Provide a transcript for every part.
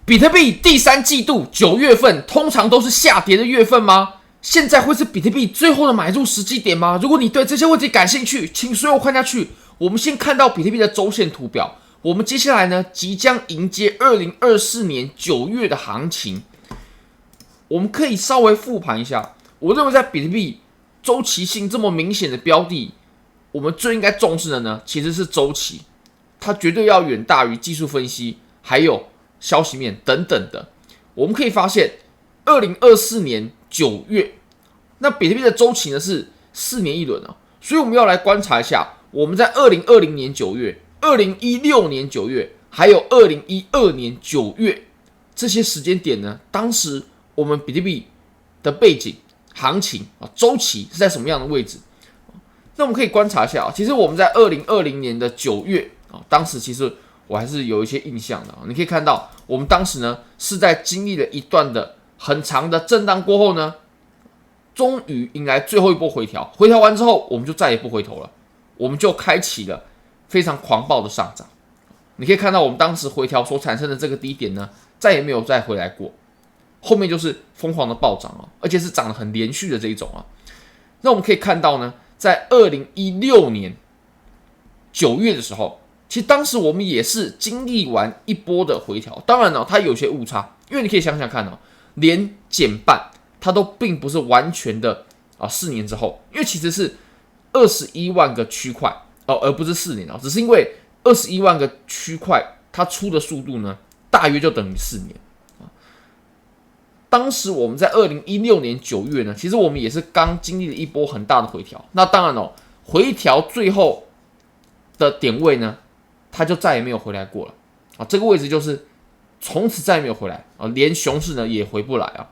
比特币第三季度9月份通常都是下跌的月份吗？现在会是比特币最后的买入时机点吗？如果你对这些问题感兴趣，请随我看下去。我们先看到比特币的周线图表。我们接下来呢，即将迎接2024年9月的行情。我们可以稍微复盘一下。我认为在比特币周期性这么明显的标的，我们最应该重视的呢，其实是周期，它绝对要远大于技术分析，还有消息面等等的。我们可以发现，2024年9月，那比特币的周期呢是4年一轮啊，所以我们要来观察一下，我们在2020年9月、2016年9月，还有2012年9月这些时间点呢，当时我们比特币的背景、行情啊、周期是在什么样的位置？那我们可以观察一下啊，其实我们在2020年的9月啊，当时其实我还是有一些印象的啊。你可以看到，我们当时呢是在经历了一段的很长的震荡过后呢，终于迎来最后一波回调。回调完之后，我们就再也不回头了，我们就开启了非常狂暴的上涨。你可以看到，我们当时回调所产生的这个低点呢，再也没有再回来过。后面就是疯狂的暴涨啊，而且是涨得很连续的这一种啊。那我们可以看到呢，在2016年9月的时候，其实当时我们也是经历完一波的回调。当然它有些误差，因为你可以想想看连减半它都并不是完全的4年之后，因为其实是21万个区块而不是4年只是因为21万个区块它出的速度呢，大约就等于4年。当时我们在2016年9月呢，其实我们也是刚经历了一波很大的回调。那当然回调最后的点位呢，它就再也没有回来过了这个位置就是从此再也没有回来连熊市呢也回不来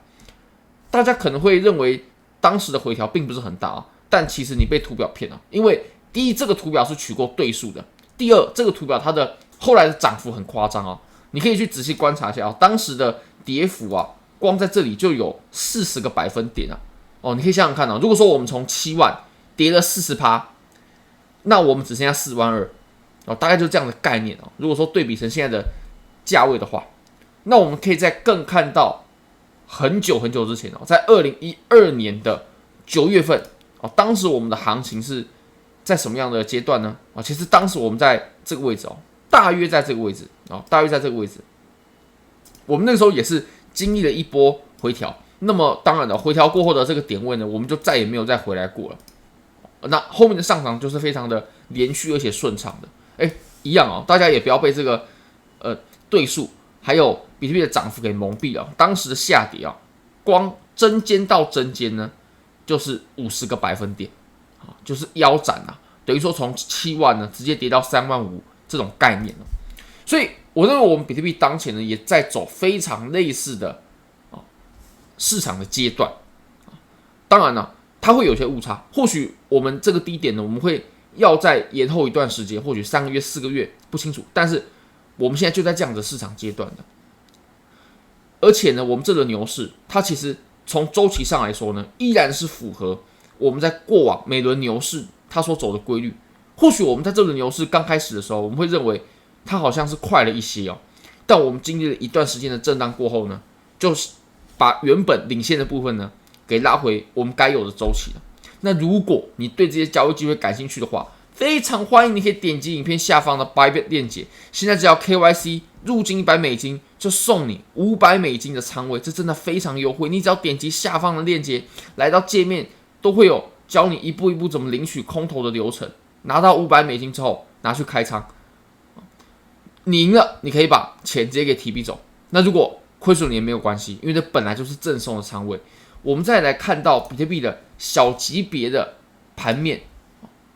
大家可能会认为当时的回调并不是很大但其实你被图表骗了，因为第一，这个图表是取过对数的；第二，这个图表它的后来的涨幅很夸张你可以去仔细观察一下当时的跌幅光在这里就有40个百分点你可以想想看如果说我们从7万跌了40%，那我们只剩下4万2大概就是这样的概念如果说对比成现在的价位的话，那我们可以再更看到很久很久之前在2012年的9月份当时我们的行情是在什么样的阶段呢？其实当时我们在这个位置大约在这个位置我们那个时候也是经历了一波回调。那么当然回调过后的这个点位呢，我们就再也没有再回来过了。那后面的上涨就是非常的连续而且顺畅的。一样大家也不要被这个对数还有比特币的涨幅给蒙蔽了。当时的下跌光针尖到针尖呢，就是50个百分点就是腰斩等于说从7万呢直接跌到3万5这种概念所以我认为我们比特币当前呢也在走非常类似的市场的阶段。当然它会有些误差，或许我们这个低点呢，我们会要再延后一段时间，或许3个月、4个月，不清楚。但是我们现在就在这样的市场阶段的，而且呢，我们这轮牛市，它其实从周期上来说呢，依然是符合我们在过往每轮牛市它所走的规律。或许我们在这轮牛市刚开始的时候，我们会认为它好像是快了一些但我们经历了一段时间的震荡过后呢，就是把原本领先的部分呢给拉回我们该有的周期了。那如果你对这些交易机会感兴趣的话，非常欢迎你可以点击影片下方的 Bybit 链接，现在只要 KYC 入金$100就送你$500的仓位，这真的非常优惠。你只要点击下方的链接，来到界面都会有教你一步一步怎么领取空投的流程，拿到$500之后拿去开仓，你赢了你可以把钱直接给提币走。那如果亏损也没有关系，因为这本来就是赠送的仓位。我们再来看到比特币的小级别的盘面，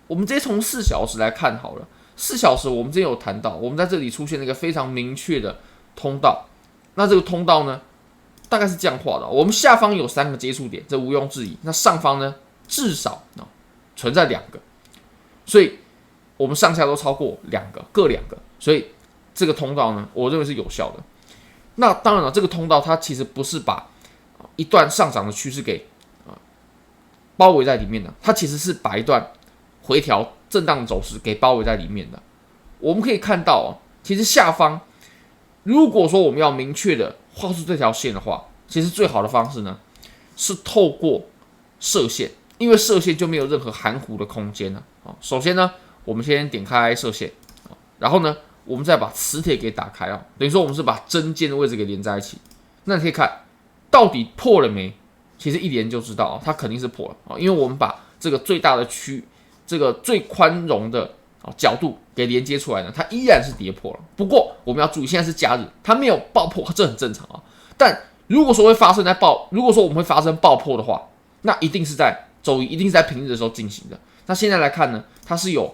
我们直接从4小时来看好了。4小时我们之前有谈到，我们在这里出现了一个非常明确的通道。那这个通道呢，大概是这样画的。我们下方有3个接触点，这毋庸置疑。那上方呢，至少存在2个，所以我们上下都超过2个，各2个，所以这个通道呢，我认为是有效的。那当然了，这个通道它其实不是把一段上涨的趋势给包围在里面的，它其实是把一段回调震荡的走势给包围在里面的。我们可以看到其实下方如果说我们要明确的画出这条线的话，其实最好的方式呢是透过射线，因为射线就没有任何含糊的空间了。首先呢，我们先点开射线，然后呢，我们再把磁铁给打开啊，等于说我们是把针尖的位置给连在一起。那你可以看到底破了没？其实一连就知道它肯定是破了啊，因为我们把这个最大的这个最宽容的角度给连接出来呢，它依然是跌破了。不过我们要注意，现在是假日，它没有爆破，这很正常啊。但如果说如果说我们会发生爆破的话，那一定是在周一，一定是在平日的时候进行的。那现在来看呢，它是有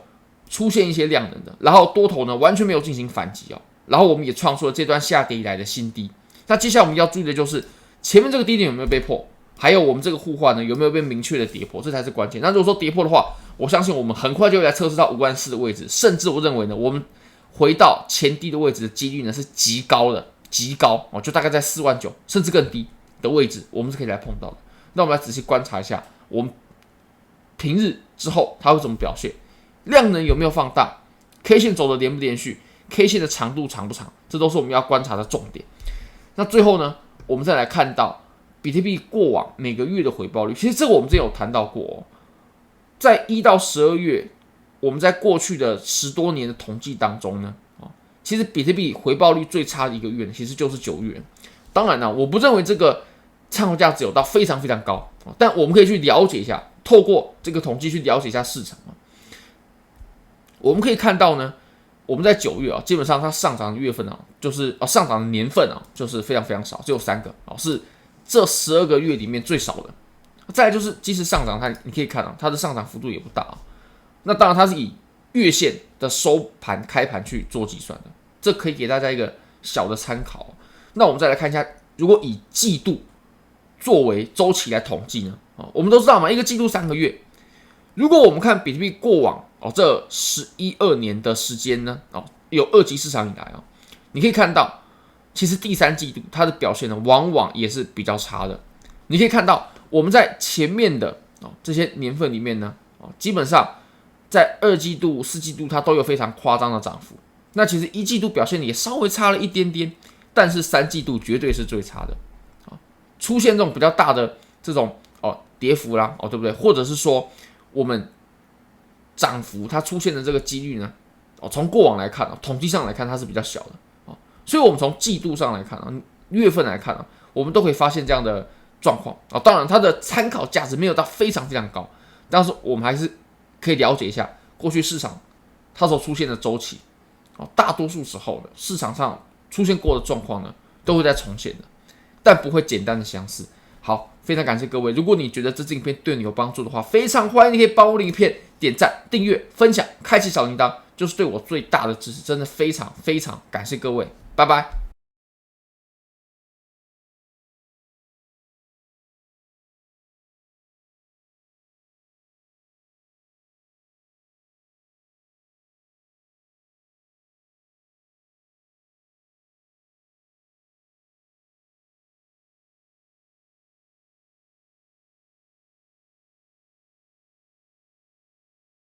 出现一些量能的，然后多头呢完全没有进行反击然后我们也创出了这段下跌以来的新低。那接下来我们要注意的就是前面这个低点有没有被破，还有我们这个互换呢有没有被明确的跌破，这才是关键。那如果说跌破的话，我相信我们很快就会来测试到54000的位置，甚至我认为呢，我们回到前低的位置的几率呢是极高的，极高就大概在49000甚至更低的位置，我们是可以来碰到的。那我们来仔细观察一下，我们平日之后它会怎么表现，量能有没有放大 ，K 线走的连不连续 ，K 线的长度长不长，这都是我们要观察的重点。那最后呢，我们再来看到比特币过往每个月的回报率，其实这个我们之前有谈到过在1到12月，我们在过去的10多年的统计当中呢，其实比特币回报率最差的一个月呢，其实就是9月。当然我不认为这个参考价值有到非常非常高，但我们可以去了解一下，透过这个统计去了解一下市场。我们可以看到呢，我们在9月基本上它上涨的月份就是上涨的年份就是非常非常少，只有3个是这12个月里面最少的。再来就是即使上涨，你可以看它的上涨幅度也不大那当然它是以月线的收盘开盘去做计算的，这可以给大家一个小的参考。那我们再来看一下，如果以季度作为周期来统计呢？我们都知道嘛，一个季度3个月。如果我们看比特币过往这11、12年的时间呢，有2级市场以来你可以看到，其实第3季度它的表现呢，往往也是比较差的。你可以看到，我们在前面的这些年份里面呢，基本上在2季度、4季度它都有非常夸张的涨幅。那其实1季度表现也稍微差了一点点，但是3季度绝对是最差的。出现这种比较大的这种跌幅啦，对不对？或者是说我们涨幅它出现的这个几率呢，从过往来看统计上来看它是比较小的所以我们从季度上来看月份来看我们都可以发现这样的状况当然它的参考价值没有到非常非常高，但是我们还是可以了解一下过去市场它所出现的周期大多数时候的市场上出现过的状况呢，都会再重现的，但不会简单的相似。好，非常感谢各位。如果你觉得这支影片对你有帮助的话，非常欢迎你可以帮我的影片点赞、订阅、分享、开启小铃铛，就是对我最大的支持。真的非常非常感谢各位，拜拜。